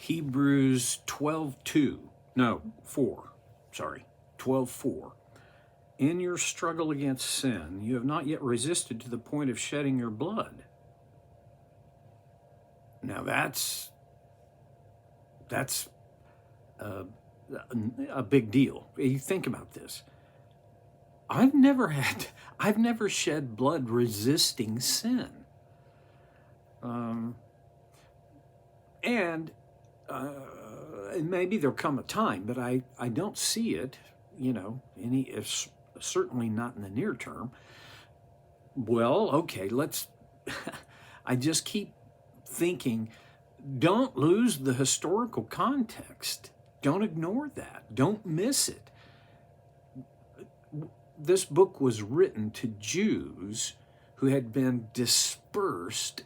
Hebrews 12:2. No, 4. Sorry, 12:4. In your struggle against sin, you have not yet resisted to the point of shedding your blood. Now that's a big deal. You think about this. I've never shed blood resisting sin. And maybe there'll come a time, but I don't see it, certainly not in the near term. Well, okay, I just keep thinking, don't lose the historical context. Don't ignore that. Don't miss it. This book was written to Jews who had been dispersed,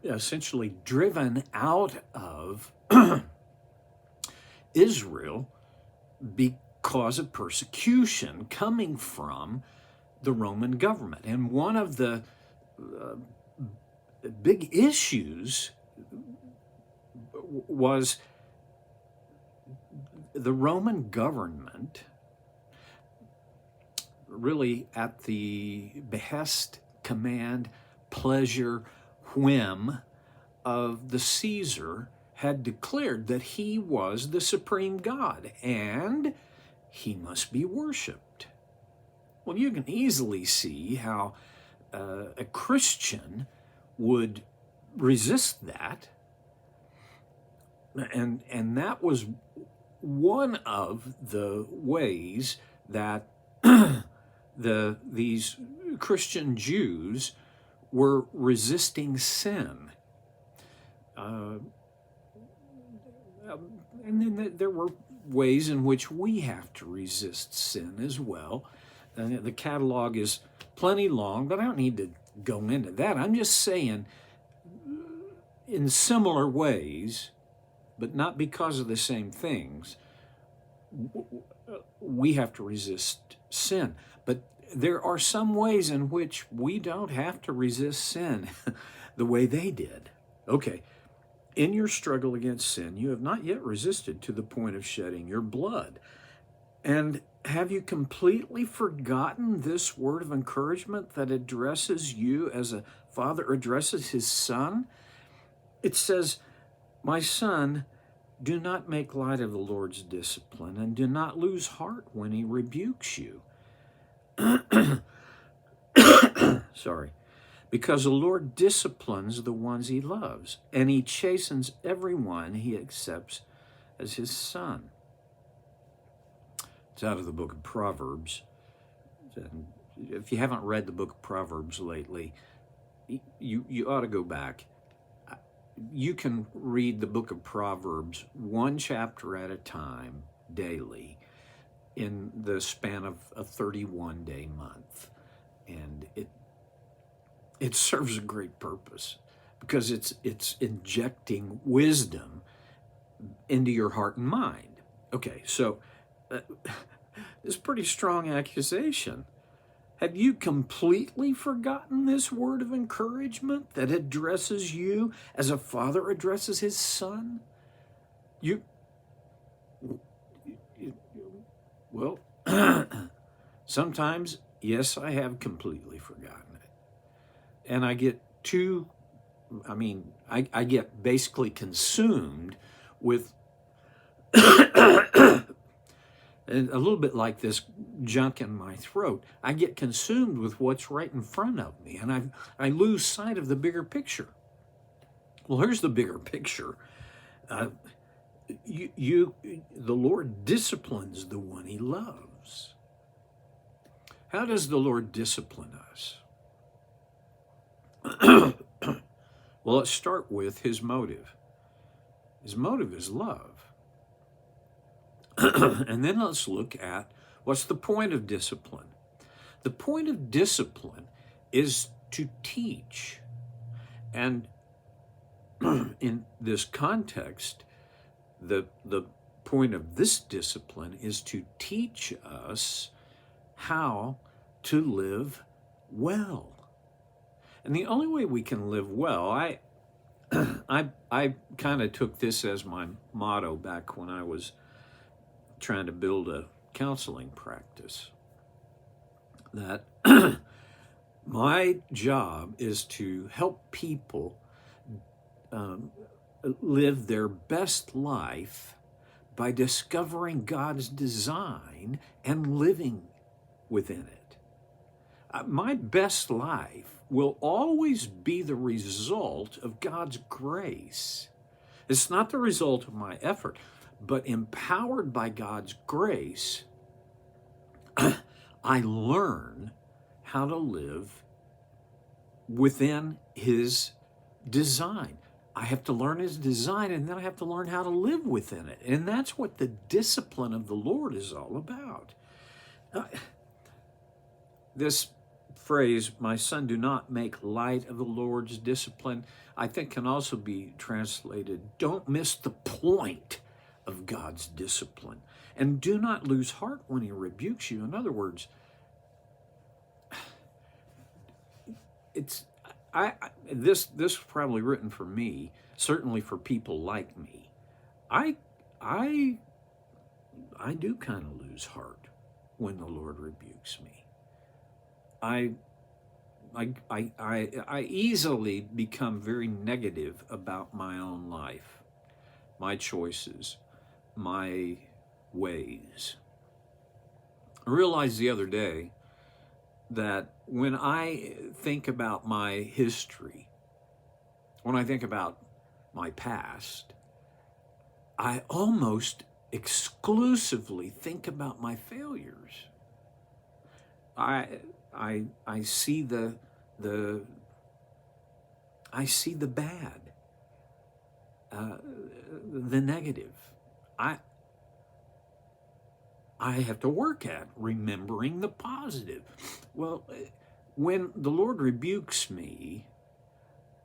essentially driven out of Israel because of persecution coming from the Roman government. And one of the big issues was the Roman government, really at the behest, command, pleasure, whim of the Caesar, had declared that he was the supreme God and he must be worshipped. Well, you can easily see how a Christian would resist that. And that was one of the ways that these Christian Jews were resisting sin. And then there were ways in which we have to resist sin as well. And the catalog is plenty long, but I don't need to go into that. I'm just saying, in similar ways, but not because of the same things, we have to resist sin. But there are some ways in which we don't have to resist sin the way they did. Okay, in your struggle against sin, you have not yet resisted to the point of shedding your blood. And have you completely forgotten this word of encouragement that addresses you as a father addresses his son? It says, "My son, do not make light of the Lord's discipline, and do not lose heart when he rebukes you." Sorry. Because the Lord disciplines the ones he loves, and he chastens everyone he accepts as his son. It's out of the book of Proverbs. And if you haven't read the book of Proverbs lately, you ought to go back. You can read the book of Proverbs one chapter at a time daily in the span of a 31-day month. And it serves a great purpose because it's injecting wisdom into your heart and mind. Okay, so it's a pretty strong accusation. Have you completely forgotten this word of encouragement that addresses you as a father addresses his son? Well, sometimes, yes, I have completely forgotten it. And I get I get basically consumed with and a little bit like this junk in my throat. I get consumed with what's right in front of me, and I lose sight of the bigger picture. Well, here's the bigger picture. The Lord disciplines the one he loves. How does the Lord discipline us? Well, let's start with his motive. His motive is love. And then let's look at what's the point of discipline. The point of discipline is to teach. And in this context, the point of this discipline is to teach us how to live well. And the only way we can live well, I kind of took this as my motto back when I was trying to build a counseling practice, that my job is to help people um, live their best life by discovering God's design and living within it. My best life will always be the result of God's grace. It's not the result of my effort, but empowered by God's grace, I learn how to live within His design. I have to learn His design, and then I have to learn how to live within it. And that's what the discipline of the Lord is all about. This phrase, "my son, do not make light of the Lord's discipline," I think can also be translated, "don't miss the point of God's discipline, and do not lose heart when He rebukes you." In other words, this is probably written for me, certainly for people like me. I do kind of lose heart when the Lord rebukes me. I easily become very negative about my own life, my choices, my ways. I realized the other day that when I think about my history, when I think about my past, I almost exclusively think about my failures. I see the bad, the negative. I have to work at remembering the positive. Well, when the Lord rebukes me,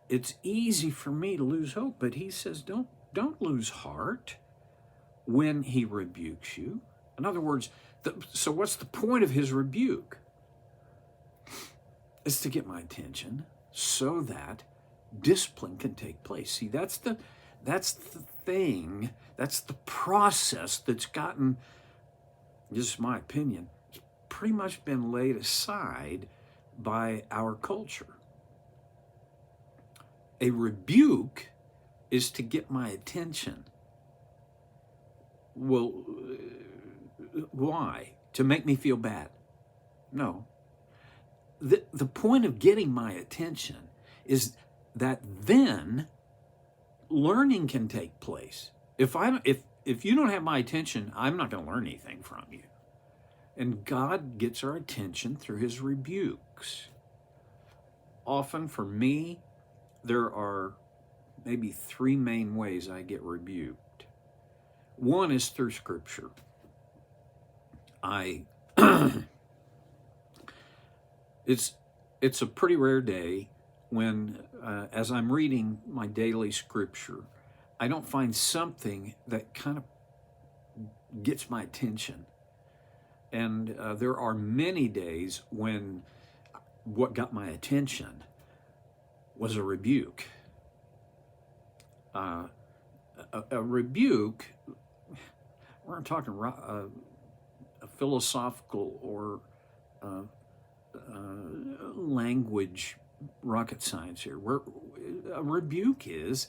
it's easy for me to lose hope, but He says, don't lose heart when He rebukes you. In other words, so what's the point of His rebuke? It's to get my attention so that discipline can take place. See, that's the thing, that's the process that's gotten, this is my opinion, it's pretty much been laid aside by our culture. A rebuke is to get my attention. Well, why? To make me feel bad? No. The point of getting my attention is that then learning can take place. If you don't have my attention, I'm not going to learn anything from you. And God gets our attention through His rebukes. Often for me, there are maybe three main ways I get rebuked. One is through Scripture. It's a pretty rare day when, as I'm reading my daily Scripture, I don't find something that kind of gets my attention. And there are many days when what got my attention was a rebuke. A rebuke, we're not talking a philosophical or language rocket science here. A rebuke is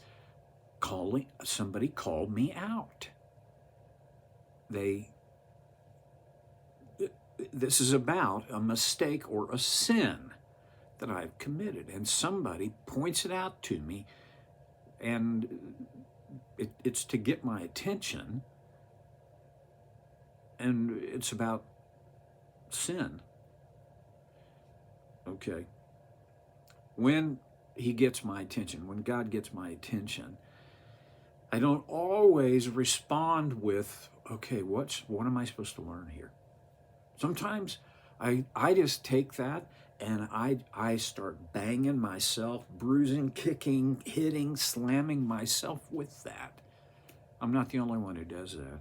somebody called me out. This is about a mistake or a sin that I've committed, and somebody points it out to me, and it's to get my attention, and it's about sin. Okay. When He gets my attention, when God gets my attention, I don't always respond with, okay, what am I supposed to learn here? Sometimes I just take that and I start banging myself, bruising, kicking, hitting, slamming myself with that. I'm not the only one who does that.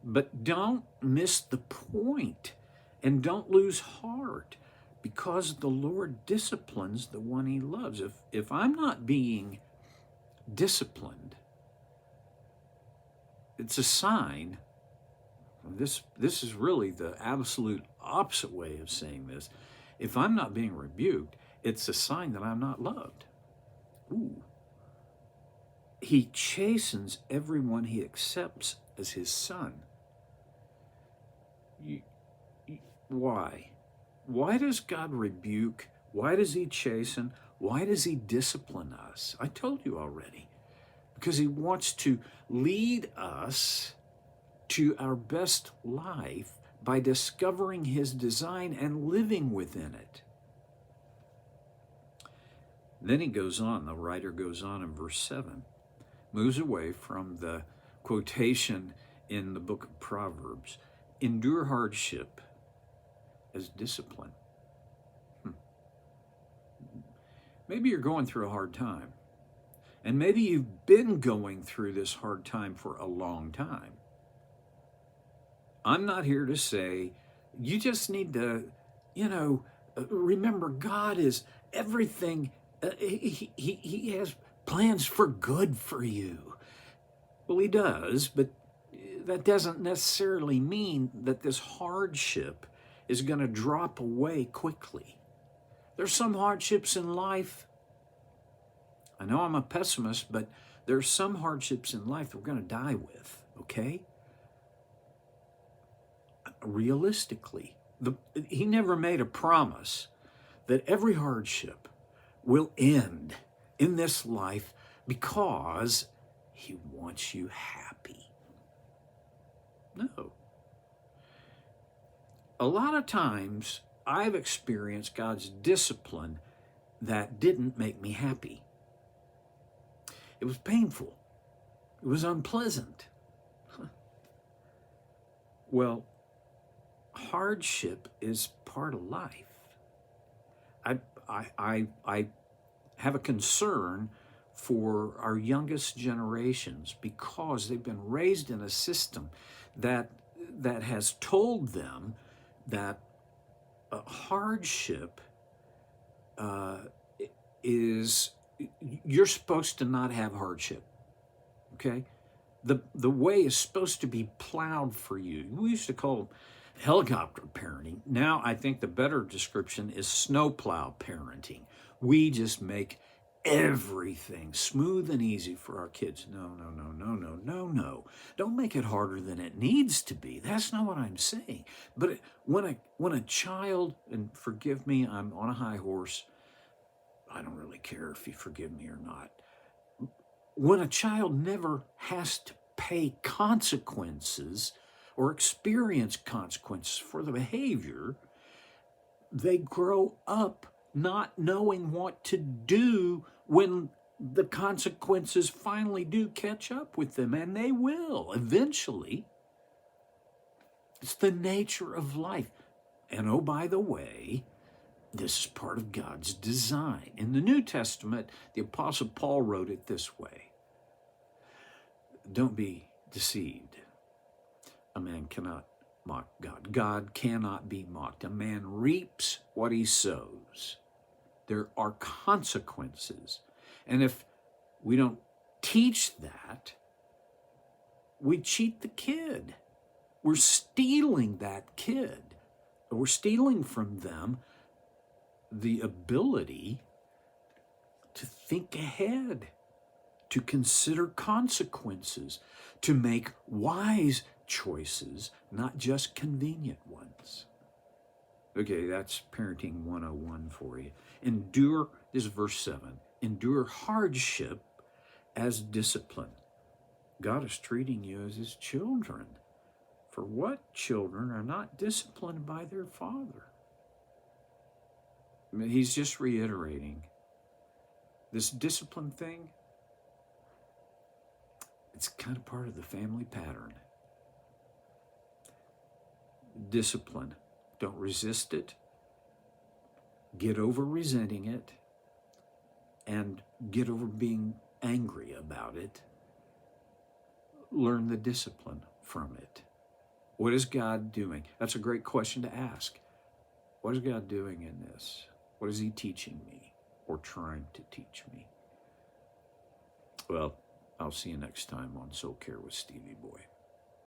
But don't miss the point, and don't lose heart, because the Lord disciplines the one He loves. If I'm not being disciplined, it's a sign. This is really the absolute opposite way of saying this. If I'm not being rebuked, it's a sign that I'm not loved. Ooh. He chastens everyone he accepts as his son. Why? Why does God rebuke? Why does he chasten? Why does he discipline us? I told you already. Because he wants to lead us to our best life by discovering his design and living within it. Then he goes on, the writer goes on in verse 7, moves away from the quotation in the book of Proverbs, endure hardship as discipline. Maybe you're going through a hard time, and maybe you've been going through this hard time for a long time. I'm not here to say you just need to, remember God is everything. He has plans for good for you. Well, he does, but that doesn't necessarily mean that this hardship is going to drop away quickly. There's some hardships in life. I know I'm a pessimist, but there's some hardships in life that we're going to die with, okay? Realistically, he never made a promise that every hardship will end in this life because he wants you happy. No. A lot of times I've experienced God's discipline that didn't make me happy. It was painful. It was unpleasant. Well, hardship is part of life. I have a concern for our youngest generations because they've been raised in a system that has told them that hardship is, you're supposed to not have hardship, okay? The way is supposed to be plowed for you. We used to call it helicopter parenting. Now I think the better description is snowplow parenting. We just make everything smooth and easy for our kids. No. Don't make it harder than it needs to be. That's not what I'm saying. But when a child, and forgive me, I'm on a high horse. I don't really care if you forgive me or not. When a child never has to pay consequences or experience consequences for the behavior, they grow up not knowing what to do when the consequences finally do catch up with them, and they will eventually. It's the nature of life. And oh, by the way, this is part of God's design. In the New Testament, the Apostle Paul wrote it this way: don't be deceived. A man cannot mock God. God cannot be mocked. A man reaps what he sows. There are consequences. And if we don't teach that, we cheat the kid. We're stealing that kid. We're stealing from them the ability to think ahead, to consider consequences, to make wise choices, not just convenient ones. Okay, that's Parenting 101 for you. Endure, this is verse 7, endure hardship as discipline. God is treating you as his children. For what children are not disciplined by their father? I mean, he's just reiterating this discipline thing. It's kind of part of the family pattern. Discipline. Don't resist it. Get over resenting it. And get over being angry about it. Learn the discipline from it. What is God doing? That's a great question to ask. What is God doing in this? What is he teaching me or trying to teach me? Well, I'll see you next time on Soul Care with Stevie Boy.